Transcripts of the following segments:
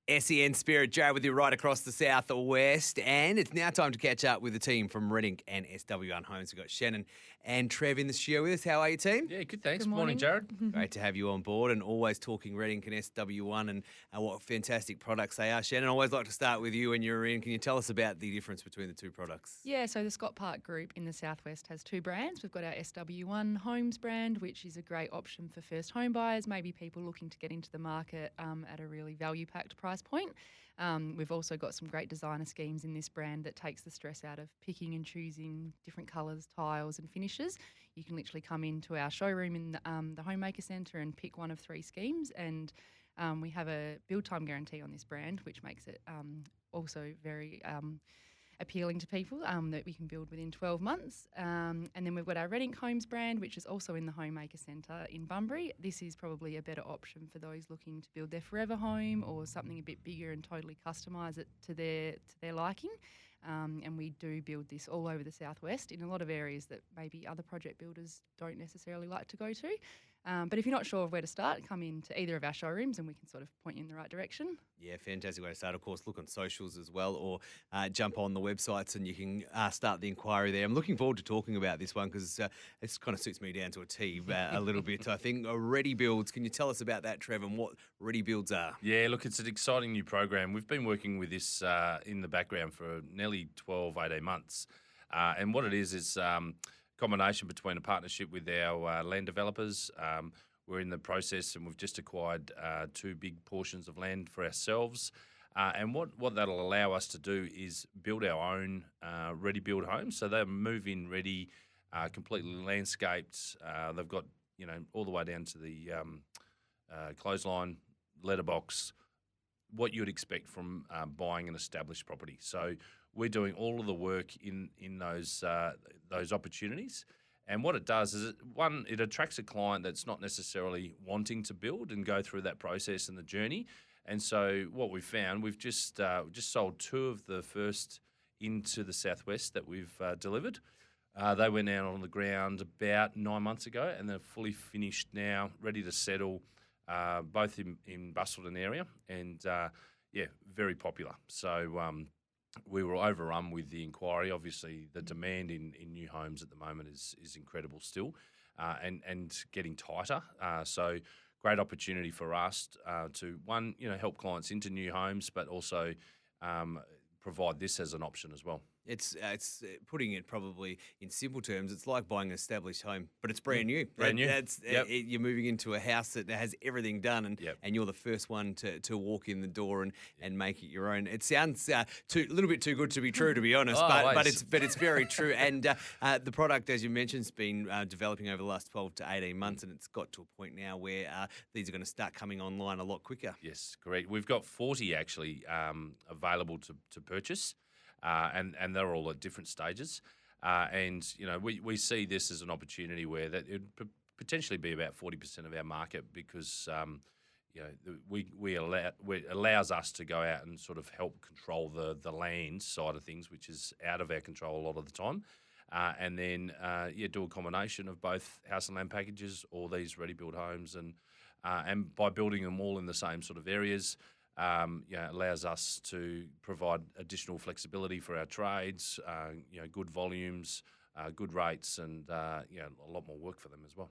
SEN Spirit, Jared with you right across the southwest, and it's now time to catch up with the team from Reading and SW1 Homes. We've got Shannon and Trev in the studio with us. How are you, team? Yeah, good, thanks. Good morning. Jared. Great to have you on board, and always talking Reading and SW1 and what fantastic products they are. Shannon, I always like to start with you when you're in. Can you tell us about the difference between the two products? Yeah, so the Scott Park Group in the southwest has two brands. We've got our SW1 Homes brand, which is a great option for first home buyers, maybe people looking to get into the market at a really value-packed price point. We've also got some great designer schemes in this brand that takes the stress out of picking and choosing different colours, tiles and finishes. You can literally come into our showroom in the Homemaker Centre and pick one of three schemes, and we have a build time guarantee on this brand, which makes it also very appealing to people that we can build within 12 months. And then we've got our Reading Homes brand, which is also in the Homemaker Centre in Bunbury. This is probably a better option for those looking to build their forever home or something a bit bigger and totally customise it to their liking. And we do build this all over the southwest in a lot of areas that maybe other project builders don't necessarily like to go to. But if you're not sure of where to start, come into either of our showrooms and we can sort of point you in the right direction. Yeah, fantastic way to start. Of course, look on socials as well, or jump on the websites and you can start the inquiry there. I'm looking forward to talking about this one because it kind of suits me down to a T a little bit. I think Ready Builds. Can you tell us about that, Trev, and what Ready Builds are? Yeah, look, it's an exciting new program. We've been working with this in the background for nearly 12, 18 months. And what it is combination between a partnership with our land developers. We're in the process and we've just acquired two big portions of land for ourselves. And what that'll allow us to do is build our own ready-build homes. So they're move-in ready, completely landscaped. They've got, all the way down to the clothesline, letterbox, what you'd expect from buying an established property. So we're doing all of the work in those opportunities. And what it does is, it attracts a client that's not necessarily wanting to build and go through that process and the journey. And so what we've found, we've just sold two of the first into the southwest that we've delivered. They went out on the ground about 9 months ago, and they're fully finished now, ready to settle, both in Busselton area, and very popular. So we were overrun with the inquiry. Obviously, the demand in new homes at the moment is incredible still, and getting tighter. So great opportunity for us to help clients into new homes, but also provide this as an option as well. It's putting it probably in simple terms. It's like buying an established home, but it's brand new. Brand new. You're moving into a house that has everything done, and you're the first one to walk in the door and make it your own. It sounds a little bit too good to be true, to be honest, but it's very true. And the product, as you mentioned, has been developing over the last 12 to 18 months, and it's got to a point now where these are going to start coming online a lot quicker. Yes, correct. We've got 40 actually available to purchase. And they're all at different stages. We see this as an opportunity where that it would potentially be about 40% of our market because, it allows us to go out and sort of help control the land side of things, which is out of our control a lot of the time. And then, do a combination of both house and land packages or these ready-built homes. And by building them all in the same sort of areas, allows us to provide additional flexibility for our trades, good volumes, good rates, and a lot more work for them as well.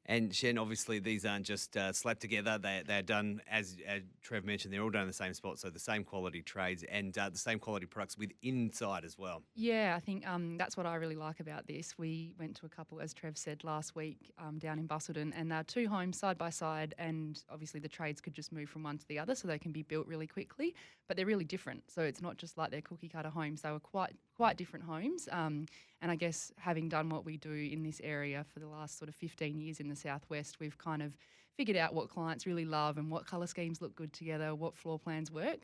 And Shen, obviously these aren't just slapped together. They're done, as Trev mentioned, they're all done in the same spot, so the same quality trades and the same quality products with inside as well. Yeah, I think that's what I really like about this. We went to a couple, as Trev said, last week down in Busselton, and they're two homes side by side, and obviously the trades could just move from one to the other, so they can be built really quickly, but they're really different. So it's not just like they're cookie-cutter homes. They were quite different homes. And I guess having done what we do in this area for the last sort of 15 years in the southwest, we've kind of figured out what clients really love and what colour schemes look good together, what floor plans work.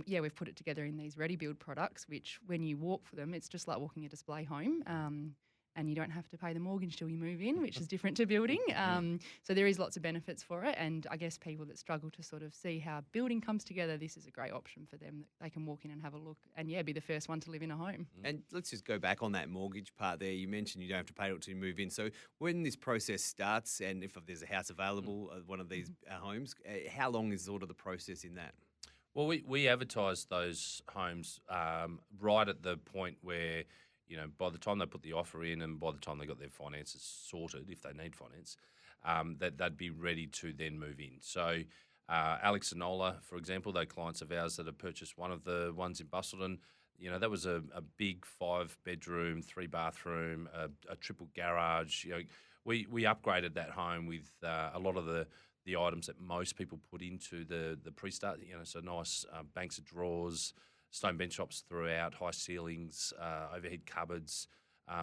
We've put it together in these ready-build products, which when you walk for them, it's just like walking a display home. And you don't have to pay the mortgage till you move in, which is different to building. So there is lots of benefits for it. And I guess people that struggle to sort of see how building comes together, this is a great option for them. That they can walk in and have a look and, be the first one to live in a home. And let's just go back on that mortgage part there. You mentioned you don't have to pay it till you move in. So when this process starts and if there's a house available, one of these homes, how long is sort of the process in that? Well, we advertise those homes right at the point where, by the time they put the offer in and by the time they got their finances sorted, if they need finance, that they'd be ready to then move in. So Alex and Ola, for example, they're clients of ours that have purchased one of the ones in Busselton. That was a big 5-bedroom, 3-bathroom, a triple garage. We upgraded that home with a lot of the items that most people put into the pre-start. So nice banks of drawers, stone bench tops throughout, high ceilings, overhead cupboards.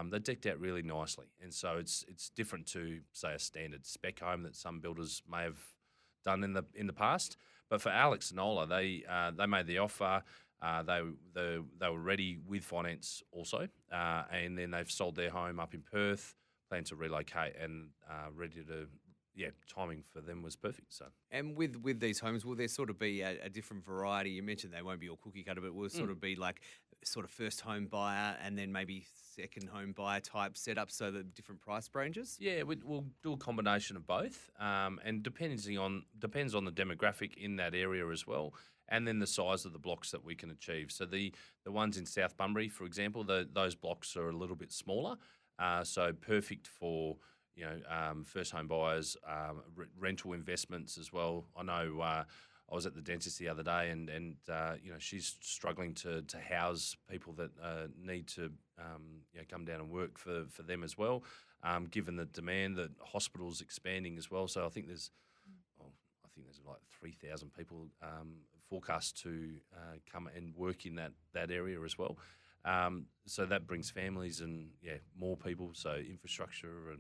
They're decked out really nicely, and so it's different to, say, a standard spec home that some builders may have done in the past. But for Alex and Ola, they made the offer. They were ready with finance also, and then they've sold their home up in Perth, plan to relocate, and ready to. Yeah, timing for them was perfect. So, and with these homes, will there sort of be a different variety? You mentioned they won't be all cookie cutter, but will it sort of be like sort of first home buyer and then maybe second home buyer type setup, so the different price ranges? Yeah, we'll do a combination of both, and depends on the demographic in that area as well, and then the size of the blocks that we can achieve. So the ones in South Bunbury, for example, those blocks are a little bit smaller, so perfect for first home buyers, rental investments as well. I know I was at the dentist the other day, and she's struggling to house people that need to come down and work for them as well. Given the demand, that hospitals expanding as well. So I think there's like 3,000 people forecast to come and work in that area as well. So that brings families and more people. So infrastructure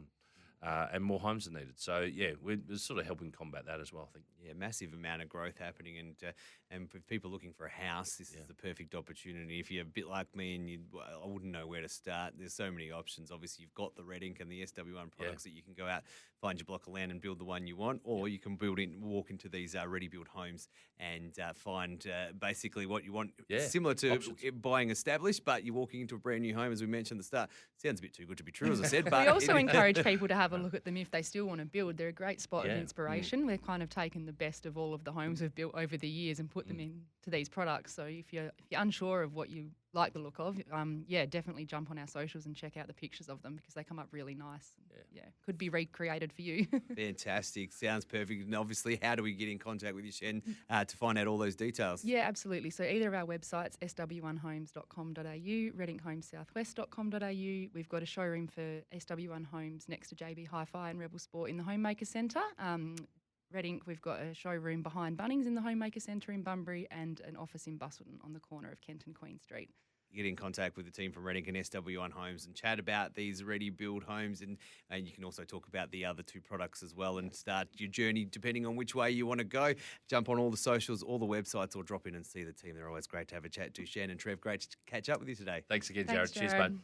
and more homes are needed. So, we're sort of helping combat that as well, I think. Yeah, massive amount of growth happening. And for people looking for a house, this is the perfect opportunity. If you're a bit like me and I wouldn't know where to start, there's so many options. Obviously, you've got the Red Ink and the SW1 products that you can go out, find your block of land and build the one you want, or you can walk into these ready-built homes and find basically what you want, similar to buying established, but you're walking into a brand new home, as we mentioned at the start. Sounds a bit too good to be true, as I said. But we also encourage people to have a look at them if they still want to build. They're a great spot of inspiration. We've kind of taken the best of all of the homes we've built over the years and put them into these products. So if you're unsure of what you like the look of, definitely jump on our socials and check out the pictures of them, because they come up really nice. Could be recreated for you. Fantastic. Sounds perfect. And obviously, how do we get in contact with you, Shen, to find out all those details? Yeah, absolutely. So either of our websites, sw1homes.com.au, redinkhomesouthwest.com.au. We've got a showroom for SW1 Homes next to JB Hi-Fi and Rebel Sport in the Homemaker Centre. Red Ink, we've got a showroom behind Bunnings in the Homemaker Centre in Bunbury and an office in Busselton on the corner of Kent and Queen Street. Get in contact with the team from Red Ink and SW1 Homes and chat about these ready-build homes, and you can also talk about the other two products as well and start your journey depending on which way you want to go. Jump on all the socials, all the websites, or drop in and see the team. They're always great to have a chat to. Shan and Trev, great to catch up with you today. Thanks again, Jared. Cheers, bud.